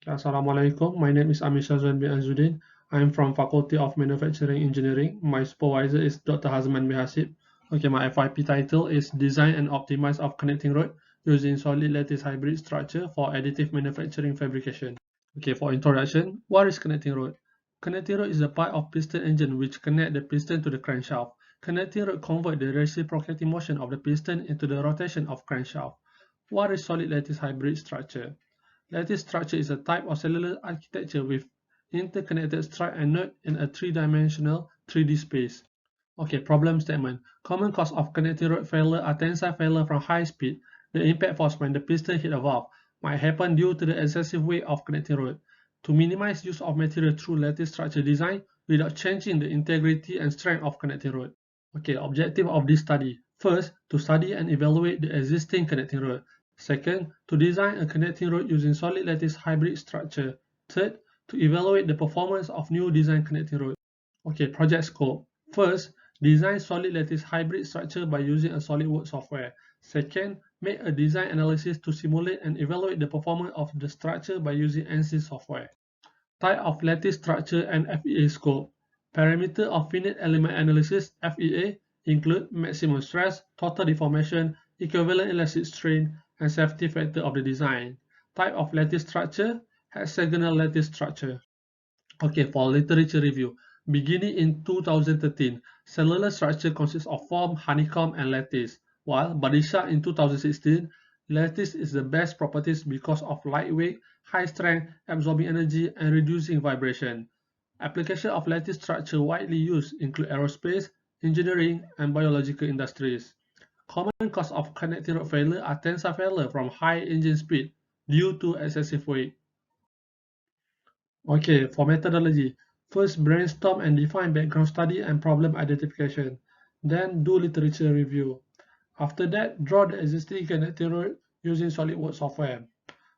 Assalamualaikum. My name is Amer Syazwan bin Azizuddin. I am from Faculty of Manufacturing Engineering. My supervisor is Dr. Hazman bin Hasib. Okay, my FYP title is Design and Optimize of Connecting Rod using Solid Lattice Hybrid Structure for Additive Manufacturing Fabrication. Okay, for introduction, what is connecting rod? Connecting rod is a part of piston engine which connect the piston to the crankshaft. Connecting rod convert the reciprocating motion of the piston into the rotation of crankshaft. What is solid lattice hybrid structure? Lattice structure is a type of cellular architecture with interconnected strut and node in a three-dimensional 3D space. Okay, problem statement. Common cause of connecting rod failure are tensile failure from high speed. The impact force when the piston hit a valve might happen due to the excessive weight of connecting rod. To minimize use of material through lattice structure design without changing the integrity and strength of connecting rod. Okay, objective of this study. First, to study and evaluate the existing connecting rod. Second, to design a connecting rod using solid lattice hybrid structure. Third, to evaluate the performance of new design connecting rod. Okay, project scope. First, design solid lattice hybrid structure by using a SolidWorks software. Second, make a design analysis to simulate and evaluate the performance of the structure by using ANSYS software. Type of lattice structure and FEA scope. Parameter of finite element analysis (FEA) include maximum stress, total deformation, equivalent elastic strain, and safety factor of the design. Type of lattice structure, hexagonal lattice structure. Okay, for literature review. Beginning in 2013, cellular structure consists of form, honeycomb, and lattice, while Badisha in 2016, lattice is the best properties because of lightweight, high strength, absorbing energy, and reducing vibration. Application of lattice structure widely used include aerospace, engineering, and biological industries. Common cause of connecting rod failure are tensile failure from high engine speed due to excessive weight. Okay, for methodology, first brainstorm and define background study and problem identification. Then do literature review. After that, draw the existing connecting rod using SolidWorks software.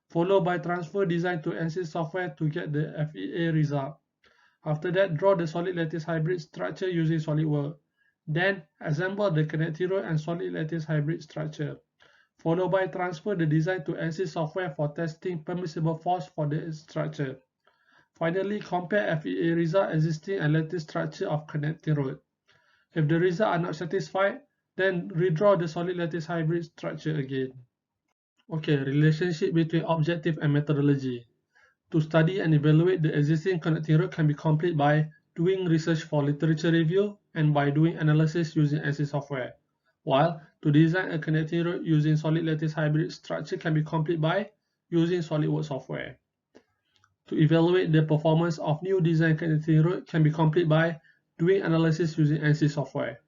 Followed by transfer design to ANSYS software to get the FEA result. After that, draw the solid lattice hybrid structure using SolidWorks. Then, assemble the connecting rod and solid lattice hybrid structure. Followed by transfer the design to ANSYS software for testing permissible force for the structure. Finally, compare FEA result existing and lattice structure of connecting rod. If the results are not satisfied, then redraw the solid lattice hybrid structure again. Okay, relationship between objective and methodology. To study and evaluate the existing connecting rod can be complete by doing research for literature review and by doing analysis using ANSYS software. While to design a connecting rod using solid lattice hybrid structure can be complete by using SolidWorks software. To evaluate the performance of new design connecting rod can be complete by doing analysis using ANSYS software.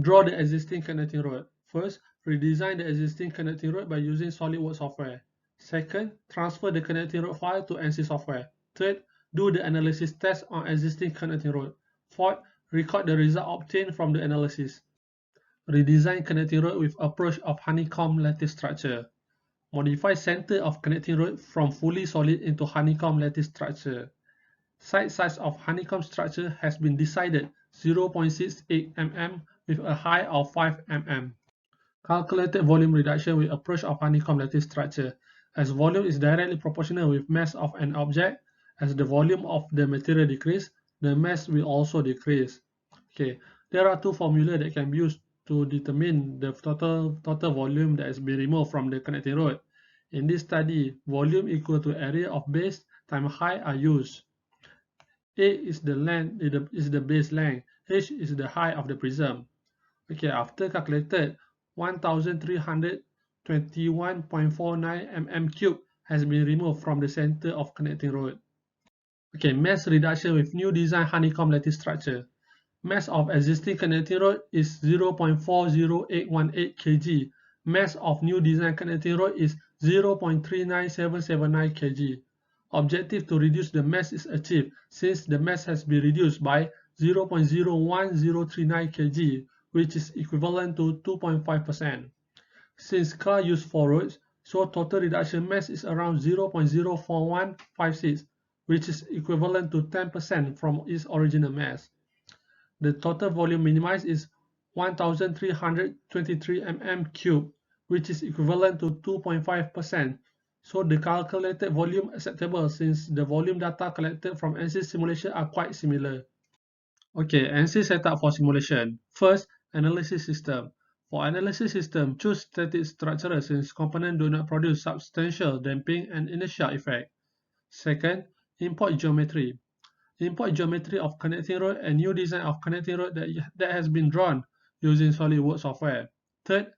Draw the existing connecting rod. First, redesign the existing connecting rod by using SolidWorks software. Second, transfer the connecting rod file to ANSYS software. Third, do the analysis test on existing connecting rod. Fourth, record the result obtained from the analysis. Redesign connecting rod with approach of honeycomb lattice structure. Modify center of connecting rod from fully solid into honeycomb lattice structure. Side size of honeycomb structure has been decided 0.68 mm with a height of 5 mm. Calculated volume reduction with approach of honeycomb lattice structure. As volume is directly proportional with mass of an object, as the volume of the material decrease, the mass will also decrease. Okay, there are two formulas that can be used to determine the total volume that has been removed from the connecting rod. In this study, volume equal to area of base times height are used. A is the length is the base length, H is the height of the prism. Okay, after calculated, 1321.49 mm cube has been removed from the center of connecting rod. Okay, mass reduction with new design honeycomb lattice structure. Mass of existing connecting rod is 0.40818 kg. Mass of new design connecting rod is 0.39779 kg. Objective to reduce the mass is achieved since the mass has been reduced by 0.01039 kg, which is equivalent to 2.5%. Since car use 4 rods, so total reduction mass is around 0.04156, which is equivalent to 10% from its original mass. The total volume minimized is 1323 mm cube, which is equivalent to 2.5%, So the calculated volume acceptable since the volume data collected from NC simulation are quite similar. Okay, NC setup for simulation. First, analysis system. For analysis system, choose static structure since components do not produce substantial damping and inertia effect. Second, import geometry. Import geometry of connecting rod and new design of connecting rod that has been drawn using SolidWorks software. Third,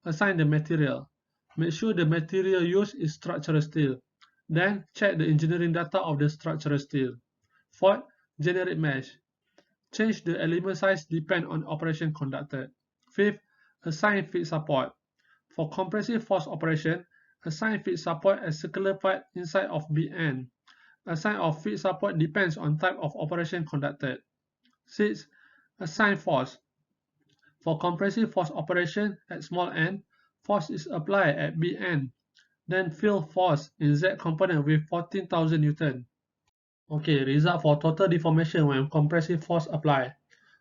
assign the material. Make sure the material used is structural steel. Then, check the engineering data of the structural steel. Fourth, generate mesh. Change the element size depend on operation conducted. Fifth, assign feed support. For compressive force operation, assign feed support as circular part inside of Bn. Assign of feed support depends on type of operation conducted. 6. Assign force. For compressive force operation at small n, force is applied at Bn. Then field force in Z component with 14,000 Newton. Okay, result for total deformation when compressive force applied.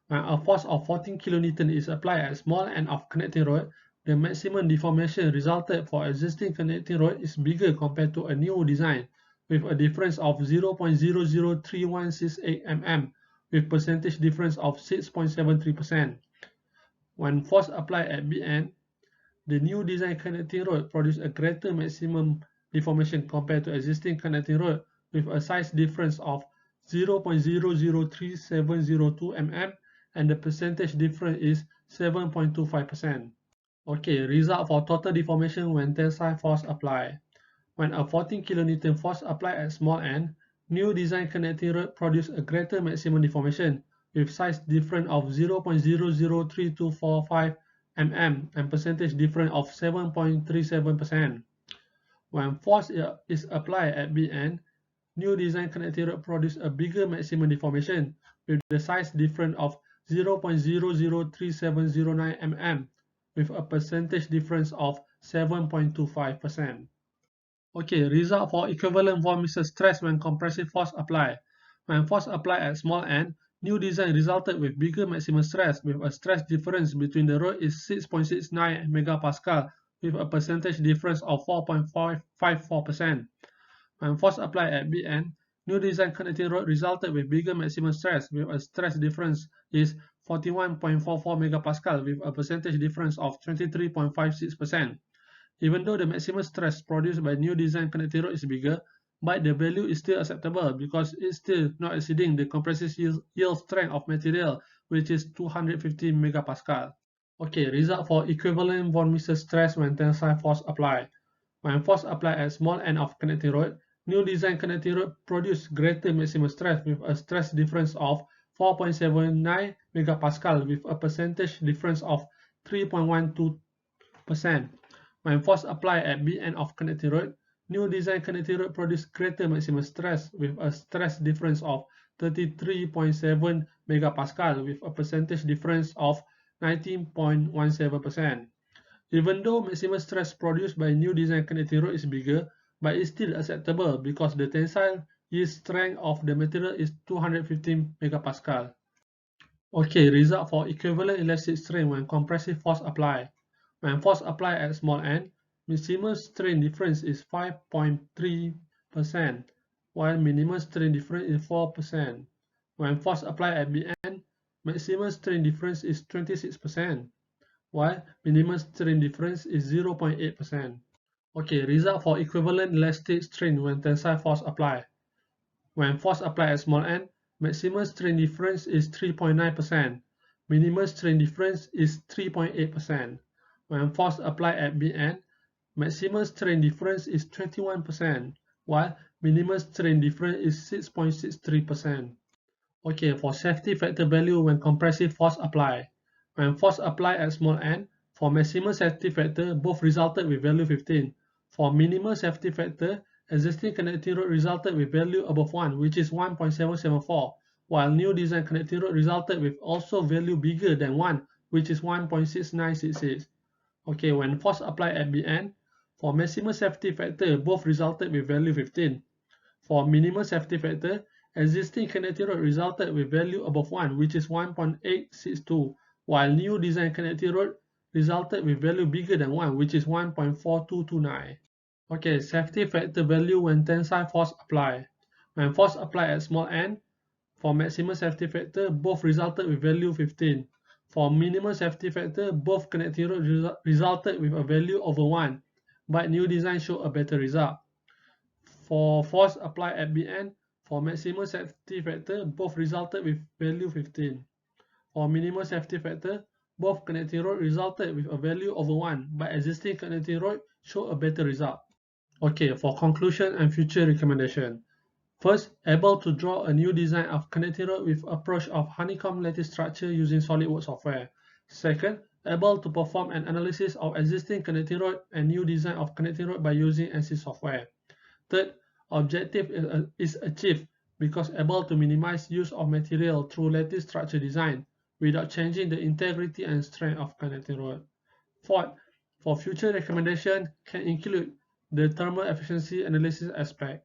When a force of 14 kN is applied at small end of connecting rod, the maximum deformation resulted for existing connecting rod is bigger compared to a new design, with a difference of 0.003168 mm, with percentage difference of 6.73%. When force applied at Bn, the new design connecting rod produced a greater maximum deformation compared to existing connecting rod, with a size difference of 0.003702 mm, and the percentage difference is 7.25%. Okay, result for total deformation when tensile force applied. When a 14 kN force applied at small end, new design connecting rod produced a greater maximum deformation with size difference of 0.003245 mm and percentage difference of 7.37%. When force is applied at Bn, new design connecting rod produced a bigger maximum deformation with the size difference of 0.003709 mm with a percentage difference of 7.25%. Okay, result for equivalent volumetric stress when compressive force applied. When force applied at small n, new design resulted with bigger maximum stress with a stress difference between the rod is 6.69 megapascal with a percentage difference of 4.54%. When force applied at Bn, new design connecting rod resulted with bigger maximum stress with a stress difference is 41.44 megapascal with a percentage difference of 23.56%. Even though the maximum stress produced by new design connecting rod is bigger, but the value is still acceptable because it's still not exceeding the compressive yield strength of material, which is 250 megapascal. Okay, result for equivalent volumetric stress when tensile force applied. When force applied at small end of connecting rod, new design connecting rod produced greater maximum stress with a stress difference of 4.79 megapascal with a percentage difference of 3.12%. When force applied at B end of connecting rod, new design connecting rod produced greater maximum stress with a stress difference of 33.7 megapascal with a percentage difference of 19.17%. Even though maximum stress produced by new design connecting rod is bigger, but it's still acceptable because the tensile yield strength of the material is 215 megapascal. Okay, result for equivalent elastic strain when compressive force applied. When force applied at small n, maximum strain difference is 5.3%, while minimum strain difference is 4%. When force applied at Bn, maximum strain difference is 26%, while minimum strain difference is 0.8%. Okay, result for equivalent elastic strain when tensile force applied. When force applied at small n, maximum strain difference is 3.9%, minimum strain difference is 3.8%. When force applied at Bn, maximum strain difference is 21%, while minimum strain difference is 6.63%. Okay, for safety factor value when compressive force applied. When force applied at small n, for maximum safety factor, both resulted with value 15. For minimal safety factor, existing connecting rod resulted with value above 1, which is 1.774, while new design connecting rod resulted with also value bigger than 1, which is 1.6966. Okay, when force applied at Bn, for maximum safety factor, both resulted with value 15. For minimal safety factor, existing connecting rod resulted with value above 1, which is 1.862, while new design connecting rod resulted with value bigger than 1, which is 1.4229. Okay, safety factor value when tensile force applied. When force applied at small n, for maximum safety factor, both resulted with value 15. For minimum safety factor, both connecting rod resulted with a value over 1, but new design showed a better result. For force applied at Bn, for maximum safety factor, both resulted with value 15. For minimum safety factor, both connecting rod resulted with a value over 1, but existing connecting rod showed a better result. Okay, for conclusion and future recommendation. First, able to draw a new design of connecting rod with approach of honeycomb lattice structure using SolidWorks software. Second, able to perform an analysis of existing connecting rod and new design of connecting rod by using ANSYS software. Third, objective is achieved because able to minimize use of material through lattice structure design without changing the integrity and strength of connecting rod. Fourth, for future recommendation can include the thermal efficiency analysis aspect.